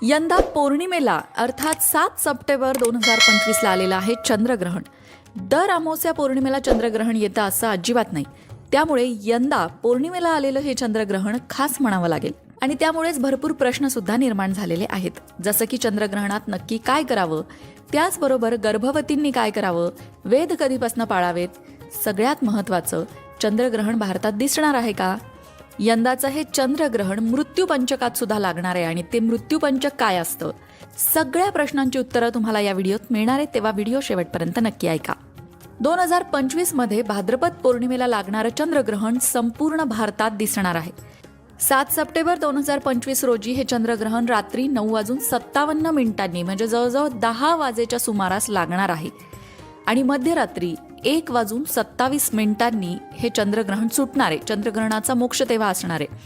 यंदा पौर्णिमेला अर्थात 7 सप्टेंबर 2025ला आलेलं आहे चंद्रग्रहण. दर अमावस्या पौर्णिमेला चंद्रग्रहण येतं असं अजिबात नाही. त्यामुळे यंदा पौर्णिमेला आलेलं हे चंद्रग्रहण खास म्हणावं लागेल आणि त्यामुळेच भरपूर प्रश्न सुद्धा निर्माण झालेले आहेत. जसं की चंद्रग्रहणात नक्की काय करावं, त्याचबरोबर गर्भवतींनी काय करावं, वेद कधीपासून पाळावेत, सगळ्यात महत्त्वाचं चंद्रग्रहण भारतात दिसणार आहे का, यंदाचं हे चंद्रग्रहण मृत्यूपंचकात सुद्धा लागणार आहे आणि ते मृत्यूपंचक काय असतं, सगळ्या प्रश्नांची उत्तरं तुम्हाला या व्हिडिओत मिळणार आहेत. तेव्हा व्हिडिओ शेवटपर्यंत नक्की ऐका. 2025 मध्ये भाद्रपद पौर्णिमेला लागणारं चंद्रग्रहण संपूर्ण भारतात दिसणार आहे. 7 सप्टेंबर 2025 रोजी हे चंद्रग्रहण रात्री 9:57 म्हणजे जवळजवळ 10 वाजेच्या सुमारास लागणार आहे आणि मध्यरात्री 1:27 हे चंद्रग्रहण सुटणार आहे. चंद्रग्रहणाचा मोक्ष तेव्हा असणार आहे.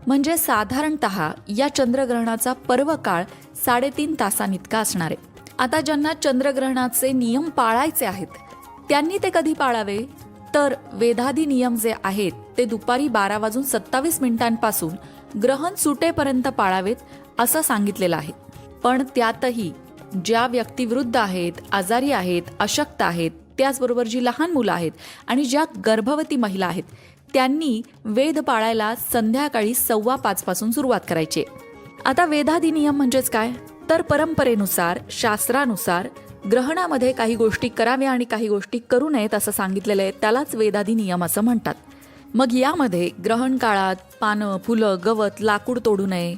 म्हणजे साधारणतः या चंद्रग्रहणाचा पर्वकाळ 3.5 तासांइतका असणार आहे. आता ज्यांना चंद्रग्रहणाचे नियम पाळायचे आहेत त्यांनी ते कधी पाळावे, तर वेदादी नियम जे आहेत ते दुपारी 12:27 पासून ग्रहण सुटेपर्यंत पाळावेत असं सांगितलेलं आहे. पण त्यातही ज्या व्यक्ती वृद्ध आहेत, आजारी आहेत, अशक्त आहेत, त्याचबरोबर जी लहान मुलं आहेत आणि ज्या गर्भवती महिला आहेत त्यांनी वेद पाळायला संध्याकाळी 5:15 पासून सुरुवात करायची. आता वेदादी नियम म्हणजेच काय, तर परंपरेनुसार, शास्त्रानुसार ग्रहणामध्ये काही गोष्टी कराव्या आणि काही गोष्टी करू नयेत असं सांगितलेलं आहे. त्यालाच वेदादी नियम असं म्हणतात. मग यामध्ये ग्रहण काळात पानं, फुलं, गवत, लाकूड तोडू नये,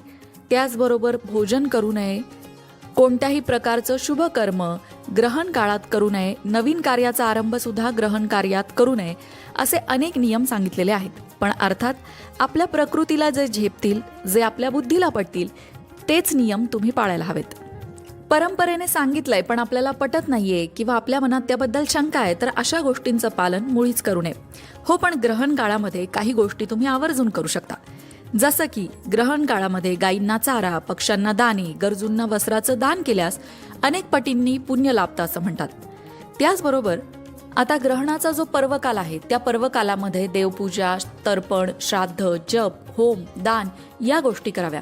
त्याचबरोबर भोजन करू नये, कोणत्याही प्रकारचं शुभ कर्म ग्रहण काळात करू नये, नवीन कार्याचा आरंभ सुद्धा ग्रहण कार्यात करू नये, असे अनेक नियम सांगितलेले आहेत. पण अर्थात आपल्या प्रकृतीला जे झेपतील, जे आपल्या बुद्धीला पटतील तेच नियम तुम्ही पाळायला हवेत. परंपरेने सांगितलंय पण आपल्याला पटत नाहीये किंवा आपल्या मनात त्याबद्दल शंका आहे, तर अशा गोष्टींचं पालन मुळीच करू नये. हो, पण ग्रहण काळामध्ये काही गोष्टी तुम्ही आवर्जून करू शकता. जसं की ग्रहण काळामध्ये गायींना चारा, पक्ष्यांना दाणे, गरजूंना वस्त्राचं दान केल्यास अनेक पटींनी पुण्य लाभतं असं म्हणतात. त्याचबरोबर आता ग्रहणाचा जो पर्वकाल आहे त्या पर्वकालामध्ये देवपूजा, तर्पण, श्राद्ध, जप, होम, दान या गोष्टी कराव्या.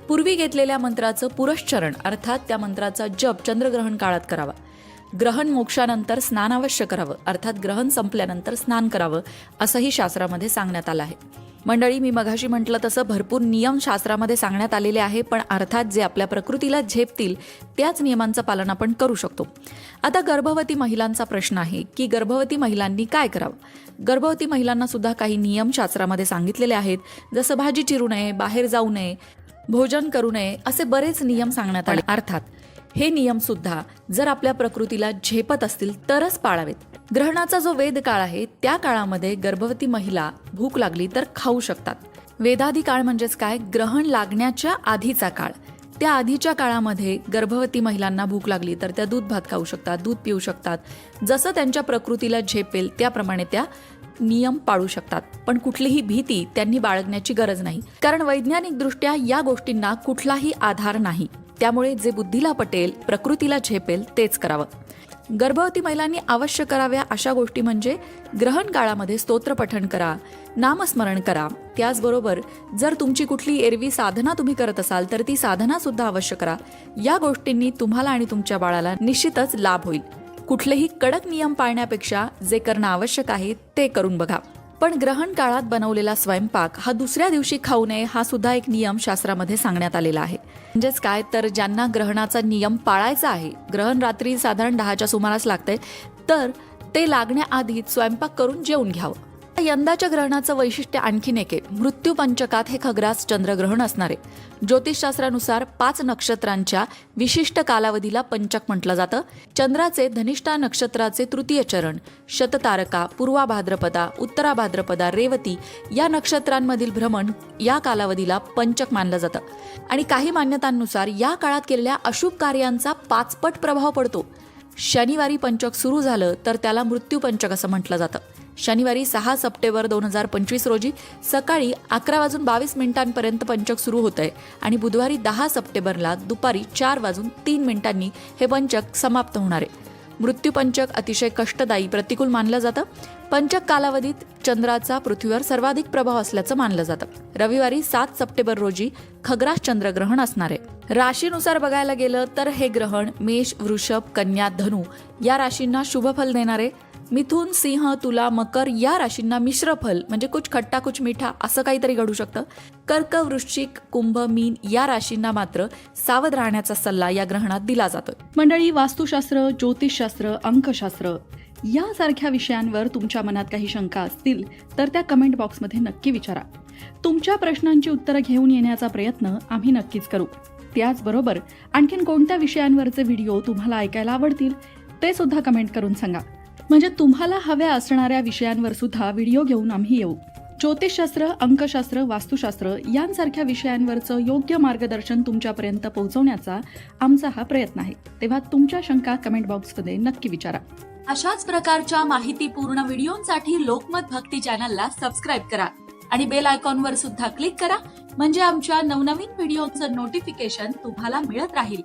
पूर्वी घेतलेल्या मंत्राचं पुरश्चरण अर्थात त्या मंत्राचा जप चंद्रग्रहण काळात करावा. ग्रहण मोक्षानंतर स्नान अवश्य करावं, अर्थात ग्रहण संपल्यानंतर स्नान करावं असंही शास्त्रामध्ये सांगण्यात आलं आहे. मंडळी, मी मघाशी म्हटलं तसं भरपूर नियम शास्त्रामध्ये सांगण्यात आलेले आहे, पण अर्थात जे आपल्या प्रकृतीला झेपतील त्याच नियमांचं पालन आपण करू शकतो. आता गर्भवती महिलांचा प्रश्न आहे की गर्भवती महिलांनी काय करावं. गर्भवती महिलांना सुद्धा काही नियम शास्त्रामध्ये सांगितलेले आहेत. जसं भाजी चिरू नये, बाहेर जाऊ नये, भोजन करू नये, असे बरेच नियम सांगण्यात आले. अर्थात हे नियम सुद्धा जर आपल्या प्रकृतीला झेपत असतील तरच पाळावेत. ग्रहणाचा जो वेद काळ आहे त्या काळामध्ये गर्भवती महिला भूक लागली तर खाऊ शकतात. वेदादी काळ म्हणजेच काय, ग्रहण लागण्याच्या आधीचा काळ. त्या आधीच्या काळामध्ये गर्भवती महिलांना भूक लागली तर त्या दूध भात खाऊ शकतात, दूध पिऊ शकतात. जसं त्यांच्या प्रकृतीला झेपेल त्याप्रमाणे त्या नियम पाळू शकतात. पण कुठलीही भीती त्यांनी बाळगण्याची गरज नाही, कारण वैज्ञानिकदृष्ट्या या गोष्टींना कुठलाही आधार नाही. त्यामुळे जे बुद्धीला पटेल, प्रकृतीला झेपेल तेच करावं. गर्भवती महिलांनी अवश्य कराव्या अशा गोष्टी म्हणजे ग्रहण काळामध्ये स्तोत्र पठण करा, नामस्मरण करा. त्याचबरोबर जर तुमची कुठली एरवी साधना तुम्ही करत असाल तर ती साधना सुद्धा अवश्य करा. या गोष्टींनी तुम्हाला आणि तुमच्या बाळाला निश्चितच लाभ होईल. कुठलेही कडक नियम पाळण्यापेक्षा जे करणं आवश्यक आहे ते करून बघा. पण ग्रहण काळात बनवलेला स्वयंपाक हा दुसऱ्या दिवशी खाऊ नये हा सुद्धा एक नियम शास्त्रामध्ये सांगण्यात आलेला आहे. म्हणजेच काय, तर ज्यांना ग्रहणाचा नियम पाळायचा आहे, ग्रहण रात्री साधारण 10च्या सुमारास लागतंय, तर ते लागण्याआधीच स्वयंपाक करून जेवून घ्यावं. यंदाच्या ग्रहणाचं वैशिष्ट्य आणखीन एक आहे. मृत्यूपंचकात हे खग्रास चंद्रग्रहण असणार आहे. ज्योतिषशास्त्रानुसार 5 नक्षत्रांच्या विशिष्ट कालावधीला पंचक म्हटलं जातं. चंद्राचे धनिष्ठा नक्षत्राचे तृतीय चरण, शततारका, पूर्वा भाद्रपदा, उत्तरा भाद्रपदा, रेवती या नक्षत्रांमधील भ्रमण या कालावधीला पंचक मानलं जातं. आणि काही मान्यतांनुसार या काळात केलेल्या अशुभ कार्यांचा 5 पट प्रभाव पडतो. शनिवारी पंचक सुरू झालं तर त्याला मृत्यूपंचक असं म्हटलं जातं. शनिवारी 6 सप्टेंबर 2025 रोजी सकाळी 11:22 पंचक सुरू होतंय आणि बुधवारी 10 सप्टेंबरला दुपारी 4:03 हे पंचक समाप्त होणार आहे. मृत्यूपंचक अतिशय कष्टदायी प्रतिकूल मानलं जातं. पंचक कालावधीत चंद्राचा पृथ्वीवर सर्वाधिक प्रभाव असल्याचं मानलं जातं. रविवारी 7 सप्टेंबर रोजी खग्रास चंद्रग्रहण असणार आहे. राशीनुसार बघायला गेलं तर हे ग्रहण मेष, वृषभ, कन्या, धनु या राशींना शुभफल देणारे. मिथुन, सिंह, तुला, मकर या राशींना मिश्र फल म्हणजे कुछ खट्टा कुछ मिठा असं काहीतरी घडू शकतं. कर्क, वृश्चिक, कुंभ, मीन या राशींना मात्र सावध राहण्याचा सल्ला या ग्रहणात दिला जातो. मंडळी, वास्तुशास्त्र, ज्योतिषशास्त्र, अंकशास्त्र यासारख्या विषयांवर तुमच्या मनात काही शंका असतील तर त्या कमेंट बॉक्समध्ये नक्की विचारा. तुमच्या प्रश्नांची उत्तरं घेऊन येण्याचा प्रयत्न आम्ही नक्कीच करू. त्याचबरोबर आणखीन कोणत्या विषयांवरचे व्हिडिओ तुम्हाला ऐकायला आवडतील ते सुद्धा कमेंट करून सांगा. म्हणजे तुम्हाला हव्या असणाऱ्या विषयांवर सुद्धा व्हिडिओ घेऊन आम्ही येऊ. ज्योतिषशास्त्र, अंकशास्त्र, वास्तुशास्त्र यांसारख्या विषयांवरचं योग्य मार्गदर्शन तुमच्यापर्यंत पोहोचवण्याचा आमचा हा प्रयत्न आहे. तेव्हा तुमच्या शंका कमेंट बॉक्समध्ये नक्की विचारा. अशाच प्रकारच्या माहितीपूर्ण व्हिडिओंसाठी लोकमत भक्ती चॅनलला सबस्क्राईब करा आणि बेल आयकॉनवर सुद्धा क्लिक करा. म्हणजे आमच्या नवनवीन व्हिडिओचं नोटिफिकेशन तुम्हाला मिळत राहील.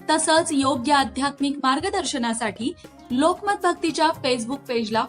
तसंच योग्य आध्यात्मिक मार्गदर्शनासाठी लोकमत भक्तीच्या फेसबुक पेजला